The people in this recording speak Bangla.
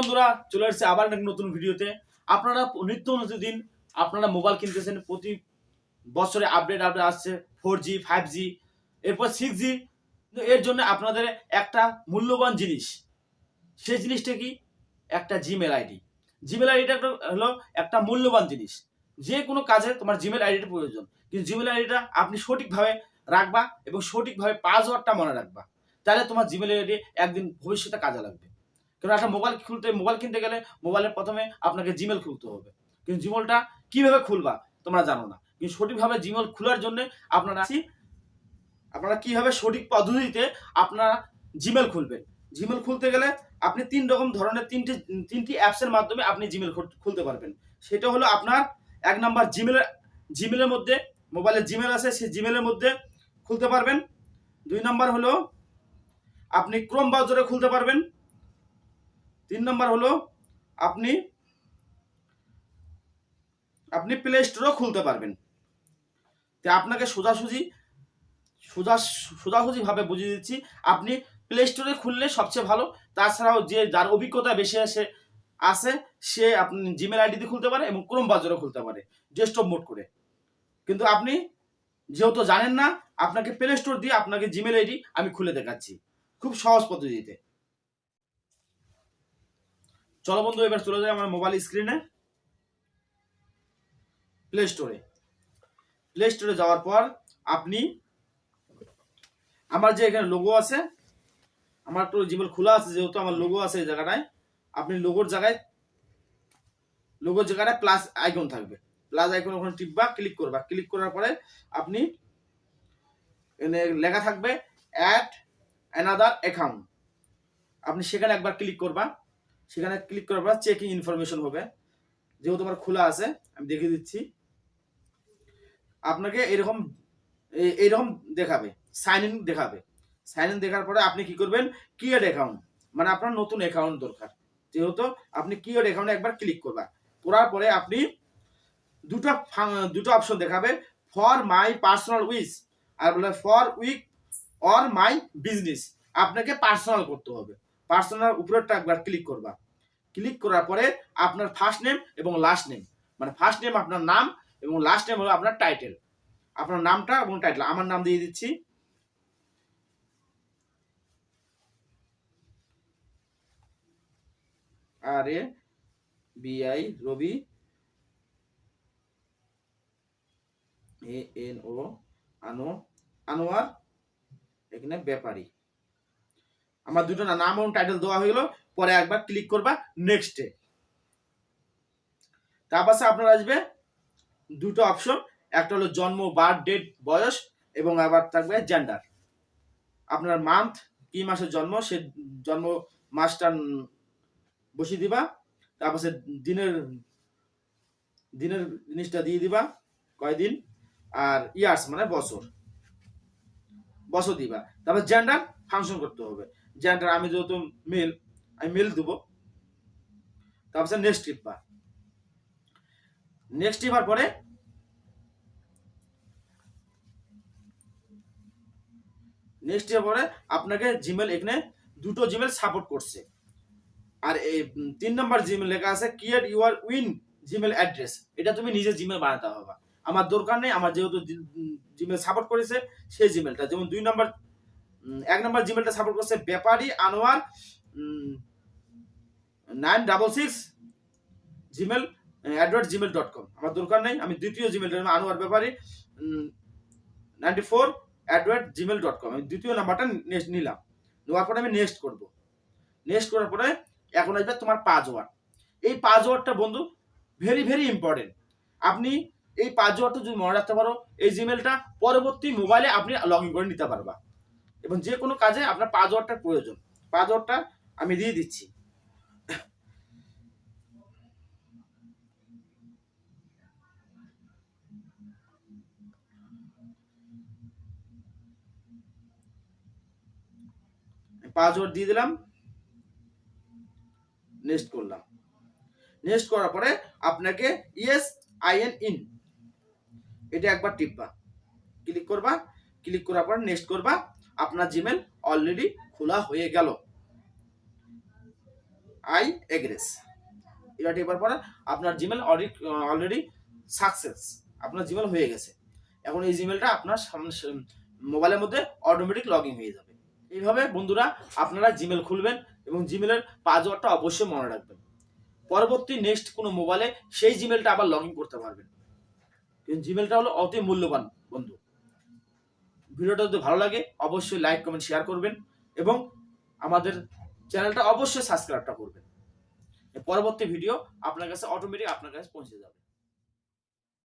বন্ধুরা, চলে আসছে আবার এক নতুন ভিডিওতে। আপনারা নিত্য প্রতিদিন আপনারা মোবাইল কিনতেছেন, প্রতি বছরে আপডেট আসছে 4G 5G এরপর 6G। এর জন্য আপনাদের একটা মূল্যবান জিনিস, সেই জিনিসটা কি? একটা জিমেল আইডি। জিমেল আইডিটা হলো একটা মূল্যবান জিনিস। যে কোনো কাজে তোমার জিমেল আইডিটা প্রয়োজন, কিন্তু জিমেল আইডিটা আপনি সঠিকভাবে রাখবা এবং সঠিকভাবে পাসওয়ার্ডটা মনে রাখবা, তাহলে তোমার জিমেল আইডি একদিন ভবিষ্যতে কাজে লাগবে। কারণ একটা মোবাইল কিনতে গেলে মোবাইলের প্রথমে আপনাকে জিমেল খুলতে হবে, কিন্তু জিমেলটা কিভাবে খুলবা তোমরা জানো না। কিন্তু সঠিকভাবে জিমেল খোলার জন্য আপনারা কিভাবে সঠিক পদ্ধতিতে আপনারা জিমেল খুলবেন। জিমেল খুলতে গেলে আপনি ধরনের তিনটি অ্যাপসের মাধ্যমে আপনি জিমেল খুলতে পারবেন। সেটা হলো আপনার এক নাম্বার জিমেলের মধ্যে, মোবাইলে জিমেল আছে সেই জিমেলের মধ্যে খুলতে পারবেন। 2 নাম্বার হলো আপনি ক্রোম ব্রাউজারে খুলতে পারবেন। 3 নাম্বার হলো আপনি প্লে স্টোরও খুলতে পারবেন। তো আপনাকে সোজাসুজি ভাবে বুঝিয়ে দিচ্ছি, আপনি প্লে স্টোরে খুললে সবচেয়ে ভালো। তাছাড়াও যার অভিজ্ঞতা বেশি আছে সে আপনি জিমেল আইডি দিয়ে খুলতে পারে এবং ক্রোম ব্রাউজারও খুলতে পারে ডেস্কটপ মোড করে। কিন্তু আপনি যেহেতু জানেন না, আপনাকে প্লে স্টোর দিয়ে আপনাকে জিমেল আইডি আমি খুলে দেখাচ্ছি খুব সহজ পদ্ধতিতে। চলো বন্ধু, এবার চলে যাই আমার মোবাইল স্ক্রিনে। প্লে স্টোরে যাওয়ার পর আপনি আমার যে এখানে লোগো আছে, আমার তো জিমেল খোলা আছে যেহেতু আমার লোগো আছে এই জায়গাটায়, আপনি লোগোর জায়গায় প্লাস আইকন থাকবে, প্লাস আইকন ওখানে টিপবা, ক্লিক করবা। ক্লিক করার পরে আপনি লেখা থাকবে অ্যাড অ্যানাদার অ্যাকাউন্ট, আপনি সেখানে একবার ক্লিক করবা। সেখানে ক্লিক করার পর চেকিং ইনফরমেশন হবে, যেহেতু আমার খোলা আছে আমি দেখিয়ে দিচ্ছি। আপনাকে এইরকম দেখাবে, সাইন ইন দেখাবে। সাইন ইন দেখার পরে আপনি কি করবেন? ক্রিয়েট অ্যাকাউন্ট, মানে আপনার নতুন অ্যাকাউন্ট দরকার, যেহেতু আপনি ক্রিয়েট অ্যাকাউন্টে একবার ক্লিক করবা। করার পরে আপনি দুটো অপশন দেখাবে, ফর মাই পার্সোনাল উইজ আর বলে for work or my business. আপনাকে পার্সোনাল করতে হবে, পার্সোনাল উপরেরটা একবার ক্লিক করবা। ক্লিক করার পরে আপনার ফার্স্ট নেম এবং লাস্ট নেম, মানে ফার্স্ট নেম আপনার নাম এবং লাস্ট নেম হলো আপনার টাইটেল, আপনার নামটা এবং টাইটেল। আমার নাম দিয়ে দিচ্ছি, RABI রবি, ANO আনোয়ার, এখানে ব্যাপারী। আমার দুটো নাম এবং টাইটেল দেওয়া হয়ে গেল। পরে একবার ক্লিক করবা নেক্সটে। তারপর আপনার আসবে দুটো অপশন, একটা হলো জন্ম, বার্থ ডেট, বয়স, এবং আবার থাকবে জেন্ডার, আপনার মান্থ, কি মাসের জন্ম সে জন্ম মাসটা বসিয়ে দিবা। তারপর দিনের জিনিসটা দিয়ে দিবা, কয়দিন, আর ইয়ার্স মানে বছর দিবা। তারপর জেন্ডার ফাংশন করতে হবে। জেন্ডার আমি যেহেতু মেল, আমি মেল দেবো। তারপর নেক্সট টিপার পরে আপনাকে জিমেল, এখানে দুটো জিমেল সাপোর্ট করছে। আর এই 3 নম্বর জিমেল লেখা আছে create your win Gmail address, এটা তুমি নিজে জিমেল বানাতে হবে। আমার দরকার নেই, আমার যেহেতু জিমেল সাপোর্ট করেছে সেই জিমেলটা, যেমন 1 নম্বর জিমেলটা সাপোর্ট করছে ব্যাপারী আনোয়ার 966 gmail@gmail.com। আমার দরকার নেই, আমি দ্বিতীয় জিমেলটা আনোয়ার ব্যাপারী 94@gmail.com, আমি দ্বিতীয় নাম্বারটা নিলাম। নেওয়ার পরে আমি নেক্সট করব। নেক্সট করার পরে এখন আসবে তোমার পাসওয়ার্ড। এই পাসওয়ার্ডটা বন্ধু ভেরি ভেরি ইম্পর্টেন্ট। আপনি এই পাসওয়ার্ডটা যদি মনে রাখতে পারো, এই জিমেলটা পরবর্তী মোবাইলে আপনি লগ ইন করে নিতে পারবা, এবং যে কোনো কাজে আপনার পাসওয়ার্ডটার প্রয়োজন। পাসওয়ার্ডটা আমি দিয়ে দিচ্ছি। পাসওয়ার্ড দিয়ে দিলাম, নেক্সট করলাম। নেক্সট করার পরে আপনাকে ইন এটা একবার টিপবা, ক্লিক করবা। ক্লিক করার পর নেক্সট করবা। আপনার জিমেল অলরেডি খোলা হয়ে গেল। আই এগ্রেস, এটা টেপার পরে আপনার জিমেল অলরেডি সাকসেস, আপনার জিমেল হয়ে গেছে। এখন এই জিমেলটা আপনার মোবাইলের মধ্যে অটোমেটিক লগ ইন হয়ে যাবে। এইভাবে বন্ধুরা আপনারা জিমেল খুলবেন এবং জিমেলের পাসওয়ার্ডটা অবশ্যই মনে রাখবেন। পরবর্তী নেক্সট কোনো মোবাইলে সেই জিমেলটা আবার লগ ইন করতে পারবেন। কিন্তু জিমেলটা হলো অতি মূল্যবান বন্ধু। ভিডিওটা যদি ভালো লাগে অবশ্যই লাইক কমেন্ট শেয়ার করবেন এবং আমাদের চ্যানেলটা অবশ্যই সাবস্ক্রাইবটা করবেন। পরবর্তী ভিডিও আপনার কাছে অটোমেটিক আপনার কাছে পৌঁছে যাবে।